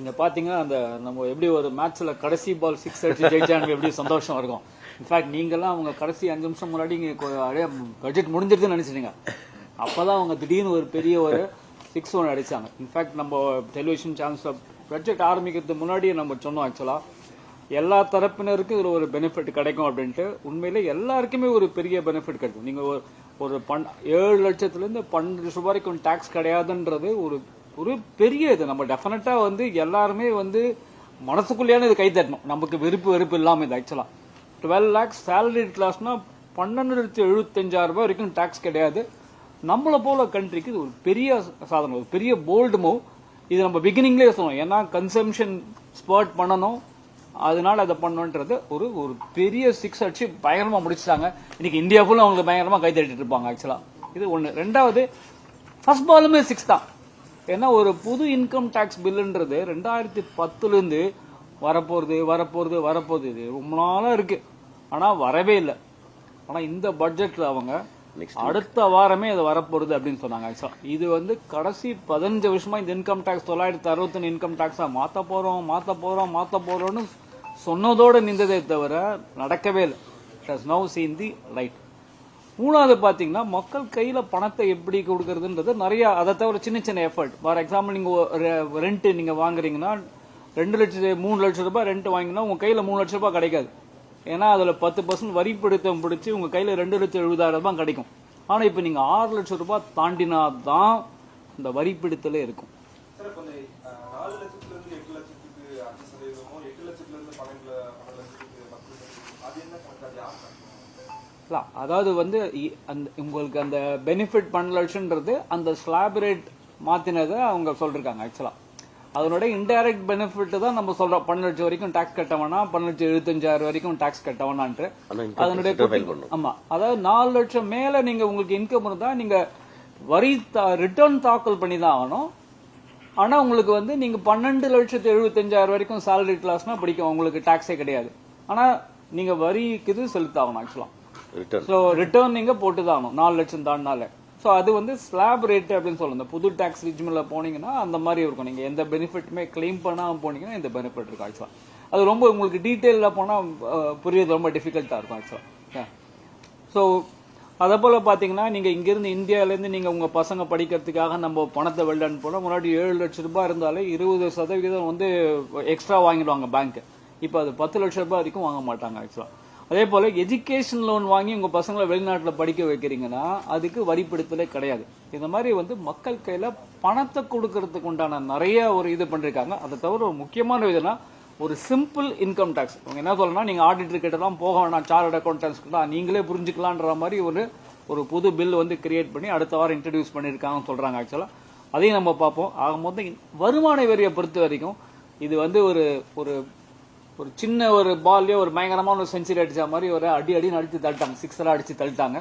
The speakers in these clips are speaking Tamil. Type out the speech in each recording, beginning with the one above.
நீங்க பாத்தீங்கன்னா அந்த நம்ம எப்படி ஒரு மேட்ச்ல கடைசி பால் 6 அடிச்சு ஜெயிச்சாங்க எப்படி சந்தோஷம் இருக்கும். இன்ஃபேக்ட் நீங்கெல்லாம் அவங்க கடைசி 5 நிமிஷம் முன்னாடி பட்ஜெட் முடிஞ்சிருதுன்னு நினைச்சிட்டீங்க. அப்பதான் அவங்க திடீர்னு ஒரு பெரிய ஒரு 6-1 அடிச்சாங்க. இன்ஃபேக்ட் நம்ம டெலிவிஷன் சேனல்ஸ்ல பட்ஜெட் ஆரம்பிக்கிறதுக்கு முன்னாடியே நம்ம சொன்னோம் ஆக்சுவலா எல்லா தரப்பினருக்கும் இதுல ஒரு பெனிஃபிட் கிடைக்கும் அப்படின்ட்டு. உண்மையிலே எல்லாருக்குமே ஒரு பெரிய பெனிஃபிட் கிடைக்கும். நீங்க ஒரு 7 லட்சத்துல இருந்து 12 லட்சம் வரைக்கும் டாக்ஸ் கிடையாதுன்றது ஒரு ஒரு பெரிய இது. நம்ம டெஃபினட்டா எல்லாருமே மனசுக்குள்ளேயான இது கை தட்டணும். நமக்கு வெறுப்பு இல்லாம இது ஆக்சுவலா 12 lakhs சேலரி கிளாஸ்னா 12,75,000 வரைக்கும் டாக்ஸ் கிடையாது. நம்மள போல கண்ட்ரிக்கு இது ஒரு பெரிய சாதனை, ஒரு பெரிய போல்டு மூவ். இது நம்ம பிகினிங்லேயே சொன்னோம். ஏன்னா கன்சம்ஷன் ஸ்பர்ட் பண்ணணும், அதனால அதை பண்ணணுன்றது ஒரு ஒரு பெரிய 6 அடிச்சு பயங்கரமா முடிச்சிட்டாங்க. இன்னைக்கு இந்தியா ஃபுல்லா அவங்களுக்கு பயங்கரமா கை தட்டிட்டு இருப்பாங்க ஆக்சுவலா. இது ஒண்ணு. ரெண்டாவது ஃபர்ஸ்ட் பாலுமே 6 தான். ஏன்னா ஒரு புது இன்கம் டாக்ஸ் பில்லுன்றது 2010 இருந்து வரப்போறது இது ரொம்ப நாளா இருக்கு. ஆனா வரவே இல்லை. ஆனா இந்த பட்ஜெட்ல அவங்க அடுத்த வாரமே அது வரப்போறது அப்படின்னு சொன்னாங்க. ஆக்சுவலா இது கடைசி 15 வருஷமா இந்த இன்கம் டாக்ஸ் 961 இன்கம் டாக்ஸா மாத்த போறோம்னு சொன்னதோட நின்றதே தவிர நடக்கவே இல்லை. It has now seen the light. மூணாவது பாத்தீங்கன்னா மக்கள் கையில பணத்தை எப்படி கொடுக்கறதுன்றது நிறைய, அதை தவிர சின்ன எஃபர்ட். ஃபார் எக்ஸாம்பிள் நீங்க ரெண்ட் நீங்க வாங்குறீங்கன்னா 2 லட்சம் 3 லட்சம் ரூபாய் ரெண்ட் வாங்கினா உங்க கையில 3 லட்சம் ரூபாய் கிடைக்காது. ஏன்னா அதுல 10% வரி பிடித்தம் பிடிச்சி உங்க கையில 2,70,000 ரூபாய் கிடைக்கும். ஆனா இப்ப நீங்க 6 லட்சம் ரூபாய் தாண்டினாதான் இந்த வரி பிடித்தலே இருக்கும். அதாவது உங்களுக்கு அந்த பெனிஃபிட் 12 லட்சம்ன்றது அந்த ஸ்லாப் ரேட் மாத்தினதை அவங்க சொல்றாங்க. ஆக்சுவலா அதனோட இன்டைரக்ட் பெனிஃபிட் தான் நம்ம சொல்றோம். 12 லட்சம் வரைக்கும் டாக்ஸ் கட்ட வேணாம், 12,75,000 வரைக்கும் டாக்ஸ் கட்ட வேணான்ட்டு. அதனுடைய ஆமா, அதாவது 4 லட்சம் மேல நீங்க உங்களுக்கு இன்கம் இருந்தா நீங்க வரி ரிட்டர்ன் தாக்கல் பண்ணி தான் ஆகணும். ஆனா உங்களுக்கு நீங்க 12,75,000 வரைக்கும் சேலரி கிளாஸ்னா பிடிக்கும், உங்களுக்கு டாக்ஸே கிடையாது. ஆனா நீங்க வரிக்கு இது செலுத்தாகணும் ஆக்சுவலா. சோ ரிட்டர்ன் நீங்க போட்டுதான் ஆகணும் 4 லட்சம் தாண்டினால. சோ அது ஸ்லாப் ரேட் அப்படின்னு சொல்லுங்க. புது டாக்ஸ் ரிஜிமில் போனீங்கன்னா அந்த மாதிரி இருக்கும். நீங்க எந்த பெனிஃபிட்டுமே கிளைம் பண்ணாம போனீங்கன்னா இந்த பெனிஃபிட் இருக்கும் ஆக்சுவலா. அது ரொம்ப உங்களுக்கு டீட்டெயில போனா புரியுது, ரொம்ப டிஃபிகல்ட்டா இருக்கும் ஆக்சுவலா. சோ அதே போல பாத்தீங்கன்னா நீங்க இங்கிருந்து இந்தியால இருந்து நீங்க உங்க பசங்க படிக்கிறதுக்காக நம்ம பணத்தை வெளில அனுப்போம். முன்னாடி 7 லட்சம் ரூபாய் இருந்தாலே 20% எக்ஸ்ட்ரா வாங்கிடுவாங்க பேங்க். இப்ப அது 10 லட்சம் ரூபாய் வரைக்கும் வாங்க மாட்டாங்க ஆக்சுவலா. அதே போல எஜுகேஷன் லோன் வாங்கி உங்க பசங்களை வெளிநாட்டுல படிக்க வைக்கிறீங்கன்னா அதுக்கு வரிப்படுத்தலே கிடையாது. இந்த மாதிரி மக்கள் கையில பணத்தை கொடுக்கறதுக்கு உண்டான நிறைய ஒரு இது பண்ணிருக்காங்க. அதை தவிர ஒரு முக்கியமான இதுனா ஒரு சிம்பிள் இன்கம் டாக்ஸ். என்ன சொல்லணும்னா நீங்க ஆடிட்டர் கிட்ட எல்லாம் போக வேணாம், சார்ட் அக்கௌண்டன்ஸ் கிட்ட நீங்களே புரிஞ்சுக்கலான்ற மாதிரி ஒரு புது பில் கிரியேட் பண்ணி அடுத்த வாரம் இன்ட்ரடியூஸ் பண்ணிருக்காங்கன்னு சொல்றாங்க ஆக்சுவலா. அதையும் நம்ம பார்ப்போம். ஆக மொத்தம் வருமான வரியை பொறுத்த வரைக்கும் இது ஒரு ஒரு சின்ன ஒரு பால்லே ஒரு பயங்கரமான ஒரு செஞ்சுரி அடிச்ச மாதிரி ஒரு அடி அடிச்சு தள்ளிட்டாங்க, 6 எல்லாம் அடிச்சு தள்ளிட்டாங்க.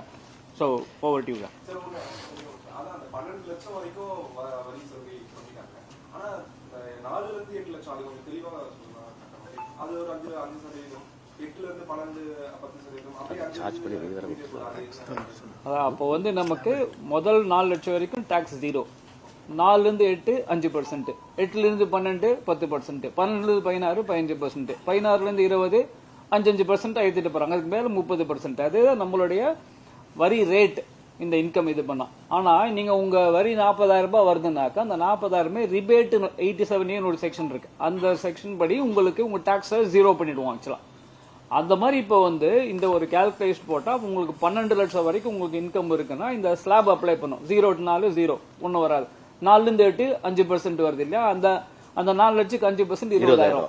So over to you. 12 லட்சம் வரைக்கும் வரி சலுகை பண்ணிட்டாங்க. ஆனா 4 ல இருந்து 8 லட்சம் அது கொஞ்சம் தெளிவா சொல்லுங்க. அது ஒரு 5%, 8 ல இருந்து 12 10% அப்படியே சார்ஜ் பண்ணி அப்போ நமக்கு முதல் 4 லட்சம் வரைக்கும் டாக்ஸ் 0, 4 இருந்து 8 5%, 8 இருந்து 12 10%, 12 இருந்து 16 15%, 16 இருந்து 20 5% ஏத்திட்டு போறாங்க. அதுக்கு மேல 30%. அதுதான் நம்மளுடைய வரி ரேட் இந்த இன்கம் இது பண்ணா. ஆனா நீங்க உங்க வரி 40,000 ரூபாய் வருதுன்னாக்கா அந்த 40,000 ரிபேட் 87 ஒரு செக்ஷன் இருக்கு. அந்த செக்ஷன் படி உங்களுக்கு உங்க டாக்ஸை 0 பண்ணிடுவோம் ஆக்சுவலா. அந்த மாதிரி இப்போ இந்த ஒரு கால்குலேஷன் போட்டா உங்களுக்கு 12 லட்சம் வரைக்கும் உங்களுக்கு இன்கம் இருக்குன்னா இந்த ஸ்லாப் அப்ளை பண்ணும். 0 0 ஒன்னும் வராது. 4 இருந்து 8 5% வருது இல்லையா? அந்த 4 லட்சத்துக்கு 5% 20,000,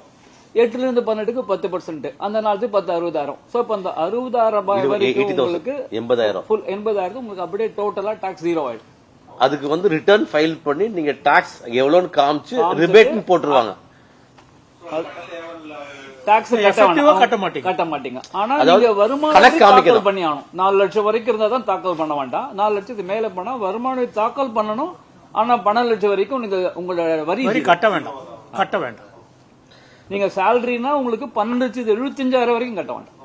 8 இருந்து 12க்கு 10%, அந்த 4 10 60,000. சோ இப்ப அந்த 60,000 ரூபாய் வரைக்கும் உங்களுக்கு 80,000 ஃபுல் 80,000 உங்களுக்கு அப்படியே டோட்டலா டாக்ஸ் 0 ஆயிடும். அதுக்கு ரிட்டர்ன் ஃபைல் பண்ணி நீங்க டாக்ஸ் எவ்வளவுன்னு காமிச்சு ரிபேட்னு போட்டுருவாங்க. டாக்ஸ் கட்ட மாட்டீங்க. ஆனா நீங்க வருமானம் தாக்கல் பண்ணி ஆகணும். 4 லட்சம் வரைக்கும் இருந்தா தான் தாக்கல் பண்ண வேண்டாம். 4 லட்சத்துக்கு மேல பண்ணா வருமானம் தாக்கல் பண்ணணும். ஆனா 12 லட்சம் வரைக்கும் நீங்க உங்களோட வரி கட்ட வேண்டாம். நீங்க சேலரினா உங்களுக்கு 12,75,000 வரைக்கும் கட்ட வேண்டாம்.